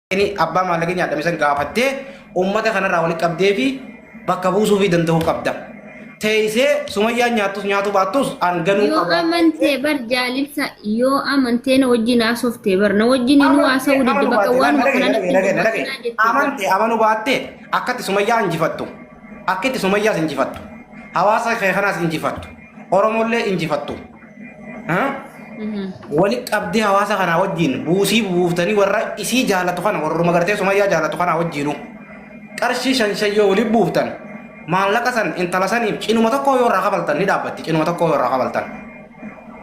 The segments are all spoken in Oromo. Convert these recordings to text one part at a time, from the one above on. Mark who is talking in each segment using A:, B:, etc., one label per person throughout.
A: ini abbaa maallaqni nyaadhame san gaafattee uummata kanarraa walitti qabdee fi bakka buusuu fi danda'uu qabda. Teessee sumayyaan nyaatu baattus hanganuu
B: Yoo
A: qaba.
B: amantee bar jaalibsa yoo amantee na wajjin haasoftee bar na wajjin nu haasa'uu didde bakka waan
A: Amantee amanuu baattee akkatti sumayyaa injifattu. Akkatti sumayyaas injifattu. Hawaasa kee kanaas injifattu. Oromollee injifattu. Walitti qabdee hawaasa kanaa wajjin buusii buuftanii warra isii jaalatu kana warruma gartee sumayyaa jaalatu kanaa wajjinu qarshii shan yoo walitti buuftan maallaqa san intala saniif cinuma tokko yoo irraa kabaltan ni dhaabbatti cinuma tokko yoo irraa kabaltan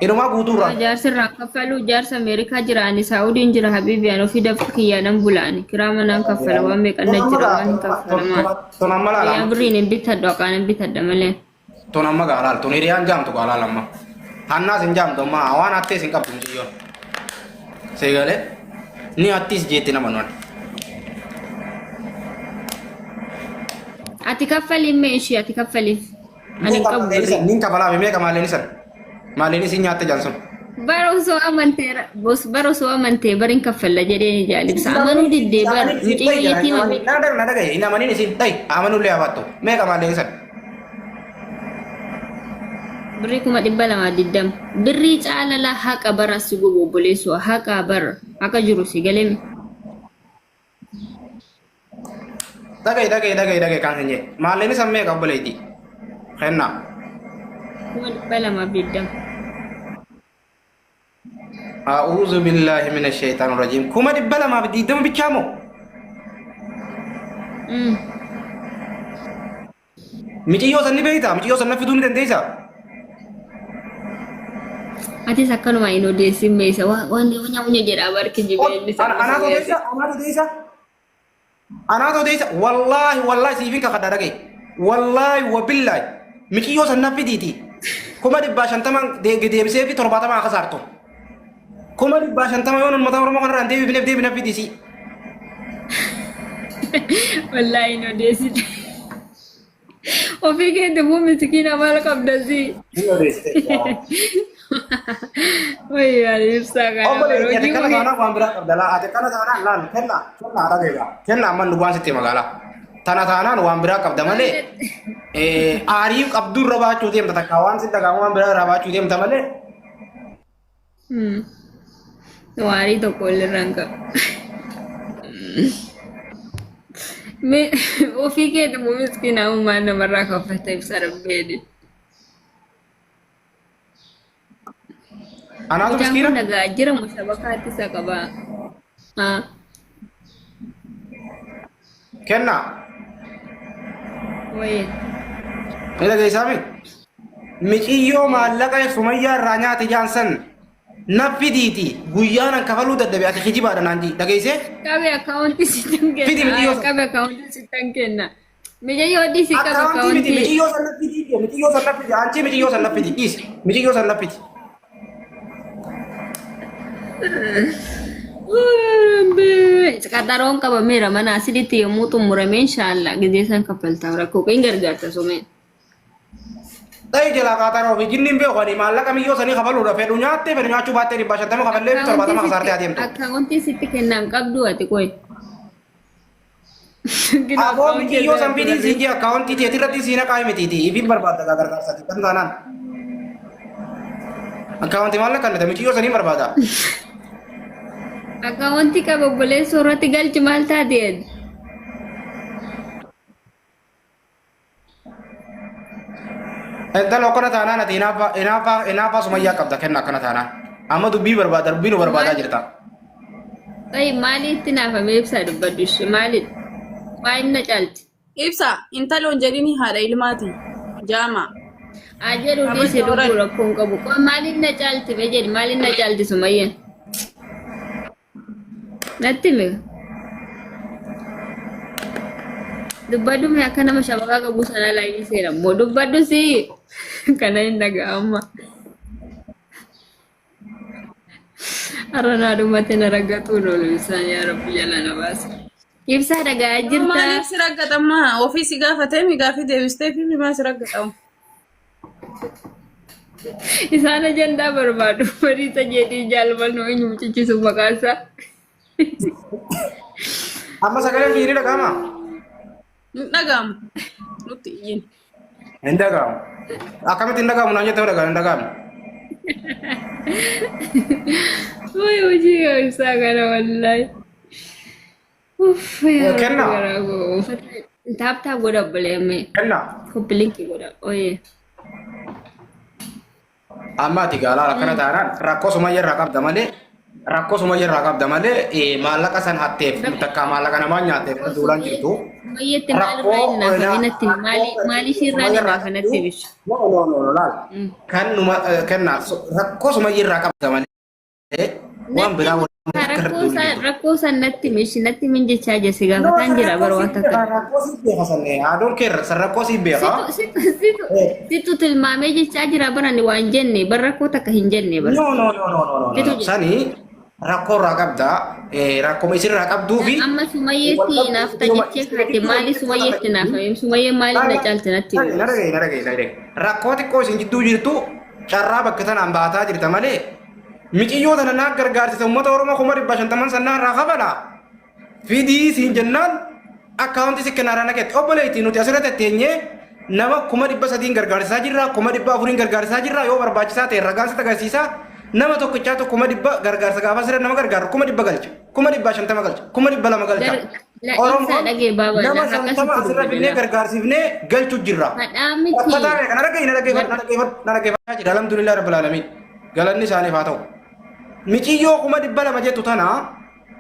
A: inumaa guutuurraa.
B: Jaarsi irraa kaffalu jaarsa Ameerikaa jiraani Saaudiin jira Habibiyaan ofii dafa kiyyaadhaan bulaani kiraa manaan kaffala waan meeqanna jira waan hin kaffalamaan.
A: Tonamma laala.
B: Yaa birriin hin bitadhu aqaan hin bitadha malee.
A: Tonamma gaalaal tun hiriyaan jaamtu gaalaal amma. Hannaas hin jaamtu amma waan hattees hin qabdu miciyyoon. Seegalee ni hattis jeetti nama nuwan.
B: Ati kaffaliin mee ishee ati kaffaliif. Ani qabu birrii.
A: Nin kafalaaf meeqa maalleen isan? Maalleen isin nyaatte jaansun?
B: Barosoo amantee bos barosoo amantee barin kaffalla jedhee ni jaalibsa amanuu diddee bar miciyyo yeetiima.
A: Na dhagaye hin amanin isin dhayi amanullee habaattu meeqa maalleen isan?
B: Birrii 220 birrii caalala haqa bara si gobobboleessu haqa bara akka jiru si galemi.
A: Dhagaye kan hin jee maalleen isan meeqa obboleetti? Kennaa.
B: 220.
A: أعوذ بالله من الشيطان الرجيم كما دبلا ما بدي دم بيشامو ميجي يوصل نبيتا ميجي يوصل نفيدوني تنديسا
B: Ati sakkanuma ino deessin meesa waan punya jedha barki jibeenni
A: أنا تو ديسا والله سيفين كخدا رجع والله وبالله ميجي يوصل نفيديتي كما دباشان تمان دي بسيفي ترباتا ما خسرتو كما دباشان تمان يوم المطار ما كان راندي بنفدي بنفديسي
B: wallahi ino deessin ofii keente buu miskiina maal qabdasi wayyaa ibsaa kana hojii
A: kenna amman dhugaan sitti magaalaa tana taanaan waan biraa qabda malee aarii qabduu irra baachuu deemta takka waan si dhagahamu waan biraa irraa baachuu deemta malee
B: waarii tokko ilirraan qabu ofii keente buu miskiina uumaan namarraa kaffata ibsa rabbeeni.
A: anaatu miskiina
B: nagaa jira mushabakaatti isa qaba.
A: kenna
B: Wayee.
A: ni dhageessaami miqiyyoo maallaqa sumayyaa irraa nyaate jaansan naffidiiti guyyaanan kafaluu dadhabe ati hijibaadha naan dhageessee
B: Kabe akaunti sitan
A: Fidi
B: kenna.
A: mijiyo.
B: Kabe akaunti sitan kenna. Mijayo di si kabe
A: akkawantii miti
B: akaunti.
A: miqiyyoo san naffidiiti miqiyyoo san naffidi anchi miqiyyoo san naffidi dhiisi miqiyyoo san naffidi
B: Qaxaroon qabameera mana asitti yommuu xumurame inshallah gizee san kaffaltaa rakkoo qeen gargaarta someen.
A: Dai jala qaxaroo fi jinniin beekani maallaqa miyyoo sanii kafaluudha fedhu nyaattee fedhu nyaachuu baattee 150 kafallee 70 kasaartee adeemtu.
B: Akaunti sitti kennan qabdu ati koy.
A: Aboo miqiyyoo san fidii siin jee akkaawuntii teetii irratti siin haqaa mitiiti ifiin barbaadda gargaarsaati kan taanaan. Akkaawuntii maallaqa kannata miqiyyoo sanii barbaada.
B: Akaunti qabe obboleessoo irratti galchi maal taateen?
A: Entalo akkana taanaan ati inaafaa sumayyaa qabda kenna akkana taanaan. Amma dubbii barbaada dubbii nu barbaadaa jirta.
B: Ay maalitti naafame ibsaa dubbaddu ishee maalitti? Waa inni caalti.
C: Ibsa intaloon jedhini haadha ilmaati jaama.
B: Ajedhu dhiisee dubbuu rakkoon qabu. Maaliin na caalti be jedhi maaliin na caalti sumayyeen? Natti mee? Dubbaddu mee akka nama shabakaa qabu sana laayii seera moo dubbaddu si kana hin dhaga'amma. Arranaa dhumatte na raggatuu loolu isaan yaa rabbi jala na baase. Ibsaa dhaga'aa jirta.
C: Maaliif si raggatamma ofii si gaafatee mi gaafii deebistee fi mi maa si raggatamu?
B: Isaan ajandaa barbaadu bariisa jedhii jaalbalnoo eenyu mucichisu maqaansaa.
A: Amma sagaleen kiyya ni dhaga'ama.
C: Hin dhagahamu. Nutti iyyin.
A: Hin dhaga'amu. Akkamitti hin dhaga'amu naan jettee hin dhaga'amu.
B: Woi hojii isaa kana wallahi. Uff yaa
A: Kenna.
B: garaago. Taap godha obboleemme.
A: Kenna.
B: Koppilinki godha. Oyee.
A: Amma ati gaalaa akkana taanaan rakkoo sumayya irraa qabda malee rakkoo sumayya irraa qabda malee maallaqa san hatteef takka maallaqa namaa nyaateef duulaan jirtu.
B: Mayyetti maalirraa inni naafanatti maali ishirraa inni naafanatti bishu.
A: No, laal. Kan numa kenna rakkoo sumayya irraa qabda malee waan biraa
B: Rakkoo san natti mishi natti min jechaa jesse gaafataan jira bara waan takka.
A: Rakkoo si beeka sanne adoon keerra san rakkoo si beeka.
B: Situ tilmaamee jechaa jira barani waan jenne bar rakkoo takka hin jenne bara.
A: No. Sani rakkoo irraa qabda rakkoo isirraa qabduu fi
B: amma sumayyeetti naafta jechee kaate maali sumayyeetti naafame sumayyee maali na caalte natti.
A: Na dhagaye. Rakkoo xiqqoo isin jidduu jirtu carraa bakka tanaan baataa jirta malee miqiyyoo tana naa gargaarsisa uummata Oromoo 150 sannaa irraa qabala. Fidii siin jennaan akkaawunti si kennaara nageetti obboleetti nuti asirratti teenyee nama 300 gargaarsisaa jirra 400 gargaarsisaa jirra yoo barbaachisaa ta'e ragaan si agarsiisa nama tokkichaa tokko 100 gargaarsa gaafa sirra nama gargaaru 100 galcha 150 galcha 200 galcha. Oromoo nama 50 asirra binnee gargaarsifnee galchuu jirra. Uffataa kana dhagaye jira alhamdulillah rabbil alamin galanni isaaniif haa ta'u. Miqiyyoo 200 jettu tana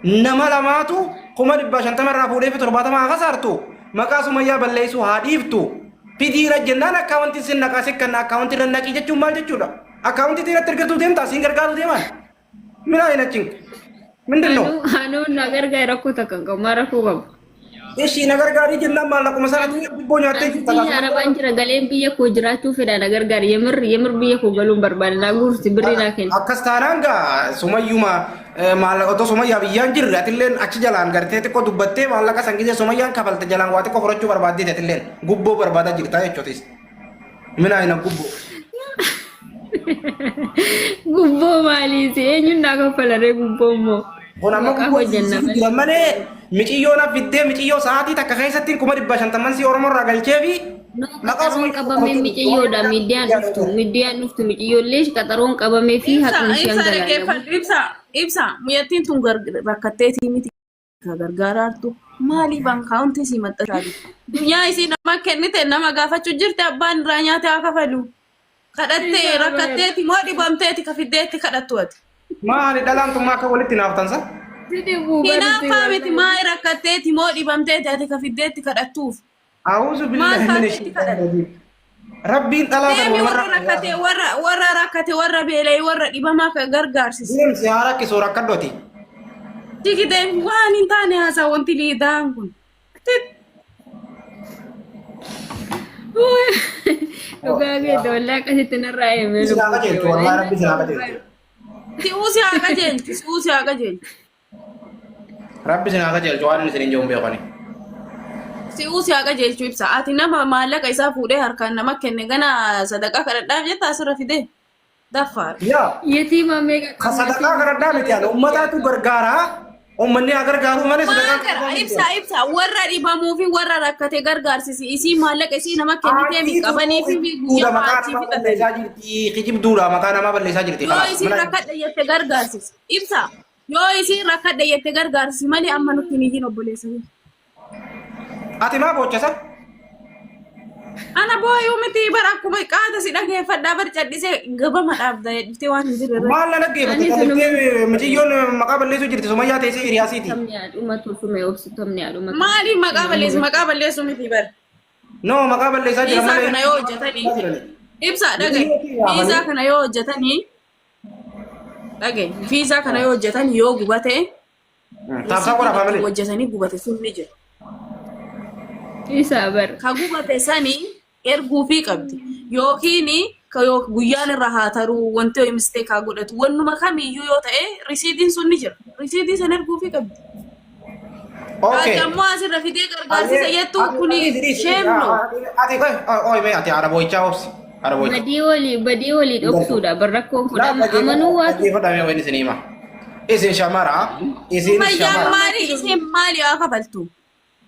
A: nama lamaatu 150 irraa fuudhee fi 70 haa saartu maqaa sumayyaa balleessuu haa dhiiftu fidiira jennaan akkaawunti sin naqaase kan akkaawunti irra naqii jechuun maal jechuudha akkaawunti tiin ergatuu deemtaa siin gargaaru deeman minaa hin achin mindinno
B: Hanuun na gargaara rakkoo takka qabu maa rakkoo qabu.
A: ishii na gargaarii jennaan maallaquma sanatti gubboo nyaattee jirta
B: Biyya Arabaan jira galeen biyya koo jiraachuu fedha na gargaara yemir biyya koo galuun barbaada na guurti birrii naa kenna.
A: akkas taanaan gaa sumayyuma maallaqa otoo sumayyaa biyyaan jirre atilleen achi jalaan gartee xiqqoo dubbattee maallaqa san gisee sumayyaan kafalte jalaan waa xiqqoo fudhachuu barbaaddee atilleen gubboo barbaadaa jirta jechuutis minaa hin gubboo.
B: Gubboo maaliiti eenyuun naa kaffalaree gubboo immoo.
A: Kun amma gubboo jira malee miqiyyoo na fiddee miqiyyoo sa'aatii takka keessatti 150 si Oromoo irraa galchee fi
B: qaxaroon qabamee miqiyyoodha miidiyaan dhuftu miqiyyoollee qaxaroon qabamee fi haqni isheen galaana.
C: Ibsa muyyattiin tun rakkatteetii miti gargaaraartu maaliif akkaawuntii si maxxansaa jirtu? Guyyaa isii nama kennite nama gaafachuu jirte abbaan irraa nyaate haa kafalu. Kadhattee rakkatteeti moo dhibamteeti ka fiddeetti kadhattu ati?
A: Maali dhalaan tun akka walitti naaftansa?
C: Hinaaffaa miti maali rakkatteeti moo dhibamteeti ati ka fiddeetti kadhattuuf?
A: A'uuzu billahi minash shaitani Rabbiin dhalaa
C: kan warra rakkate warra beela'ee warra dhibamaa ka gargaarsisa.
A: Deemsi haa rakkisu rakkaddooti.
C: Tikitee waan hin taane haasaa wanti liidaan kun.
B: Dhugaa beekta wallaahi akkasitti narraa eemee.
A: Sinaa qajeelchu wallaahi rabbi sinaa qajeelchu.
C: Si'uusi haa qajeelchu.
A: Rabbi sinaa qajeelchu waan inni isiniin jiruun beekani.
C: Si'uusi haa qajeelchu ibsa. Ati nama maallaqa isaa fuudhee harkaan nama kenne gana sadaqaa kadhadhaaf jetta asirra fidee. Daffaar.
B: Yetiima meeqa
A: Ka sadaqaa kadhadhaa miti yaala uummataatu gargaara. Uummanni haa gargaaru malee sadaqaa
C: ibsa warra dhibamuu fi warra rakkate gargaarsisi isii maallaqa isii nama kennitee mi qabanii fi guyyaa maatii fixatanii.
A: Kijibduudha maqaa namaa balleessaa jirti.
C: Yoo isii rakkadha jette gargaarsisi ibsa yoo isii rakkadha jette gargaarsisi malee amma nutti ni hin obboleessa.
A: Ati maa boochasa?
C: Ana booyuu miti bara akkuma qaata si dhageeffadhaa bar cadhisee gabama dhaabda jettee waan hin jirre.
A: Maal na dhaggeeffate kan miciyyoon maqaa balleessuu jirti sumayyaa teessee hiriyaasiiti.
C: Maaliif maqaa balleessu miti bara?
A: No maqaa balleessaa jira
C: malee. Fiizaa kana yoo hojjetanii ibsa dhagaye fiizaa kana yoo hojjetanii dhagaye fiizaa kana yoo hojjetanii yoo gubate
A: taabsaa qoraafaa malee
C: hojjetanii gubate sun ni jira.
B: Isa bar.
C: Ka gubate sanii erguu fi qabdi yookiin guyyaan irra haa taruu wanti mistake godhatu wannuma kamiyyuu yoo ta'e risiitiin sun ni jira. Risiitii san erguu fi qabdi. Okay. Ammoo asirra fidee gargaarsisa jettu kuni sheemno.
A: Ati araboichaa obsi.
B: Badii walii dhoksuudha barrakkoon fudhama amanuu waatu.
A: Fudhamee wayni sinima. Isin shamara. Isin
C: Sumayyaan
A: shamara.
C: maali isheen maali haa kafaltu?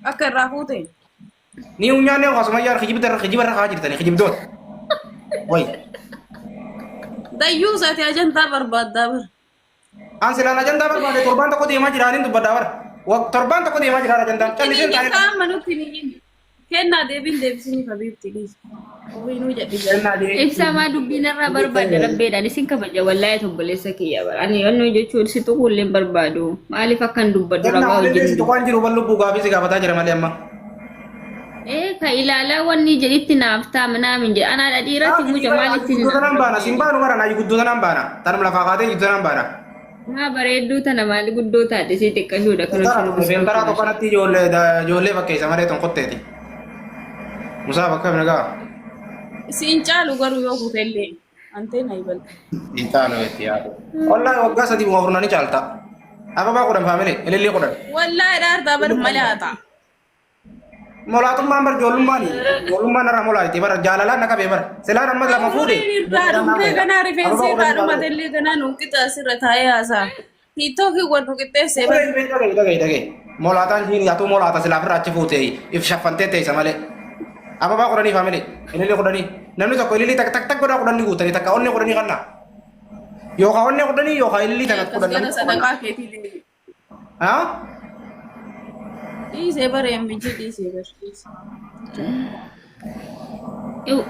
C: Akka irraa fuute.
A: Ni unyaan ne Sumayyaa khijibarra kaa jirtani khijibdoot. Way.
C: Dayyuu isaati ajantaa barbaaddaa bara.
A: An silaan ajandaa barbaade torbaan tokko deemaa jiraanin dubbaddaa bara. Torbaan tokko deemaa jiraara ajandaan. Calliseen
C: Kiniin
A: taa'ee.
C: qaama nutti ni hin. Kennaa deebiin deebisanii fabiifti dhiisa. Ofiinuu jedhi
B: Ibsa maa dubbiin irraa barbaada rabbeedhaan isin kabaja wallahi obboleessa kiyya bara. Ani onnoo jechuun si tuqulleen barbaadu. Maaliif akkan dubbaddu ragaa
A: Kennaa
B: wajjin.
A: waan jiru ban lubbuu gaafii si gaafataa jira malee amma.
B: Ka ilaalaa wanni jedhitti naaf ta'a naamin jedhe. Anaa dhiirratti muca maalitti
A: Guddoo tanaan baana. Simbaanu bara naa guddoo tanaan baana. Tanum lafaa kaatee guddoo tanaan baana.
B: maa bareedduu tana maali guddoo taate si xiqqashuudha kan
A: Seentara tokko kanatti ijoollee fakkeessa malee ton qotteeti. Musaa bakka hin gaa.
C: Siin caalu garuu yoo kutellee anteen ayibalta.
A: Hin taanu itti yaadu. Wallaahi waggaa sadii bu'aa furnanii caalta. Ababaa kudhan faamilee ilillee kudhan.
C: Wallaahi dhaartaa bar malee haa ta'a.
A: Molaatummaan bar ijoollummaan irraa molaa itti bara jaalalaan na qabee bara. Silaan amma lama fuudhe.
C: Irraa dhumtee kanaa rifeensi irraa dhumatee kanaa nuuqita asirra taa'ee haasaa. Tiiktookii wal nuqixxeessee bara.
A: Dhagee. Molaataan jiin yaatu molaata silaaf irraa achi fuutee if shaffantee teessa malee. Ababaa kudhanii faamilee ilillee kudhanii. Namni tokko ilillee tak godhaa kudhanii guutanii takka onnee kudhanii kanna. Yookaan onnee kudhanii yookaan ilillee tanatti kudhanii.
C: Sadaqaa keetii.
A: Haa?
C: Dhiisee bara yammichi dhiisee bara.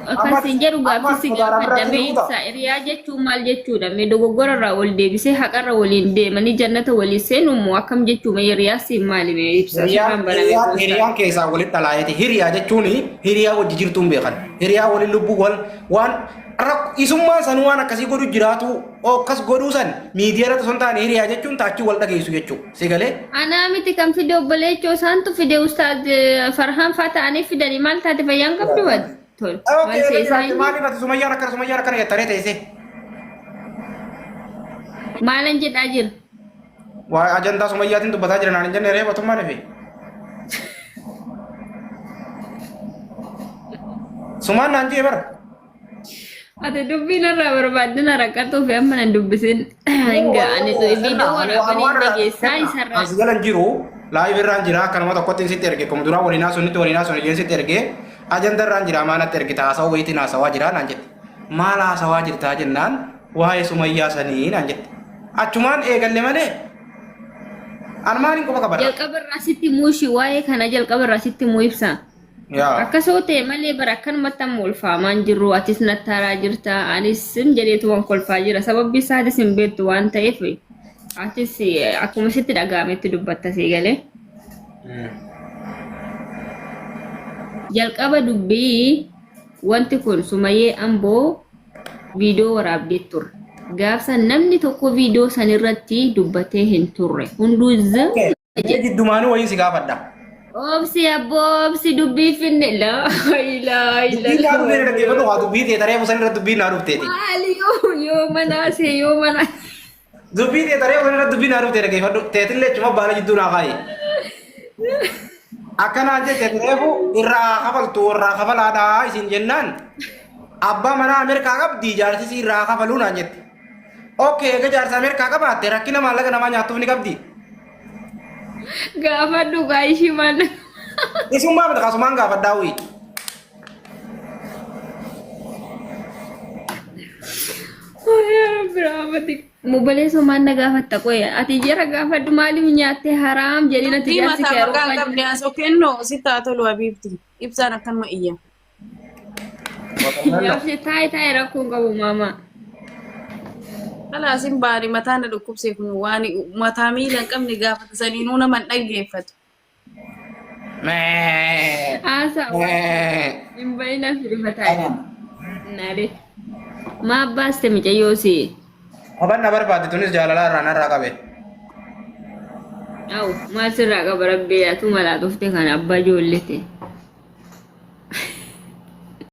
B: Akkasiin jedhu gaaffisi gaafadhamee ibsa hiriyaa jechuun maal jechuudha mee dogoggora irraa ol deebisee haqarra waliin deemanii jannata waliin seenumoo akkam jechuun hiriyaa siin maali mee ibsa suuraan baramee
A: Hiriyaan keessaa walitti dhalaayeeti. Hiriyaa jechuun hiriyaa wajji jirtuun beekan. Hiriyaa waliin lubbuu waan isummaa san waan akkasii godhu jiraatu akkas godhuu san miidiyaa irratti osoo taane hiriyaa jechuun taachii wal dhageessu jechuudha. Si galee?
B: Anaa miti kan fide obboleechoo isaantu fide ustaad Farhaan faa ta'anii fidanii maal taate fayyaan qabdu wadi. Tol. Maal seesaa inni?
A: Maaliif ati Sumayyaan akkana jettanii teessee?
B: Maalan jedhaa jira?
A: Waa ajandaa Sumayyaatiin dubbataa jiran ani jennee reebatummaa dhafe. Sumaan naan jee bara.
B: Ati dubbiin irraa barbaadina rakkatoo fi amma nan dubbisin hinga ani viidiyoo waraabanii dhageessaa isarraa.
A: As galan jiru laayif irraan jira akkanuma tokkotti sitti erge kuma duraa waliin haasofnitti sitti erge ajanda irraan jira maanatti ergita haasawaa wayitiin haasawaa jira naan jette. Maal haasawaa jirtaa jennaan waa'ee Sumayyaa sanii naan jette. Achumaan eegalle malee an maaliin quba qabadha?
B: Jalqaba irraa sitti muushi waa'ee kana jalqaba irraa sitti muu ibsa. Akkasoo ta'e malee bara akkanumatti amma ulfaamaan jirru atis nattaaraa jirta anis sin jedheetumaan kolfaa jira sababbi isaatis hin beektu waan ta'eef atis akkuma sitti dhaga'ametti dubbatta sii galee. Jalqaba dubbii wanti kun Sumayyee Amboo viidiyoo waraabdee turre. Gaafsa namni tokko viidiyoo san irratti dubbatee hin turre. Hunduu
A: Giddumaanuu wayii si gaafadha.
B: Obsi obsi dubbii finne la ilaa
A: Dubbii naa dhufee dhaggeeffatu haa dubbii ta'e taree musan irra dubbii naa dhufteeti.
B: maali yoo manaase yoo mana
A: Dubbii ta'e taree musan irra dubbii naa dhuftee dhaggeeffadhu teetillee cuma baala jidduu naa kaaye. Akkanaan jettee reefu irraa kafalaadhaa isin jennaan abbaa manaa Ameerikaa qabdi jaarsisii irraa kafaluu naan jette. Okkee egaa jaarsa Ameerikaa qabaatte rakkina maallaqa namaa nyaattuuf ni qabdi.
B: gaafa dhugaa ishii mana
A: Isummaa miti kasumaan gaafadhaa wuyi.
B: biraamati mobalee somaan na gaafatta qoya ati jara gaafadhu maaliif nyaatte haraam jedhin ati
C: Tii
B: jaarsi
C: mataa
B: kee
C: maqaan qabdi asoo kennoo sitaa tolu habiibti. Ibsaan akkanuma iyya.
B: yaafse taa'e rakkoon qabu maamaa.
C: Alaasin baari mataa na dhukkubsee kun waan mataa miila hin qabne gaafata saniinuu nama hin dhaggeeffatu.
B: Asa hin bayina firifataa naare maa baaste micayyoosi.
A: Aban na barbaade tunis jaalalaa irraa narraa qabe.
B: Aw maal sirraa qaba rabbee atu malaa dhufte kan abbaa ijoollete.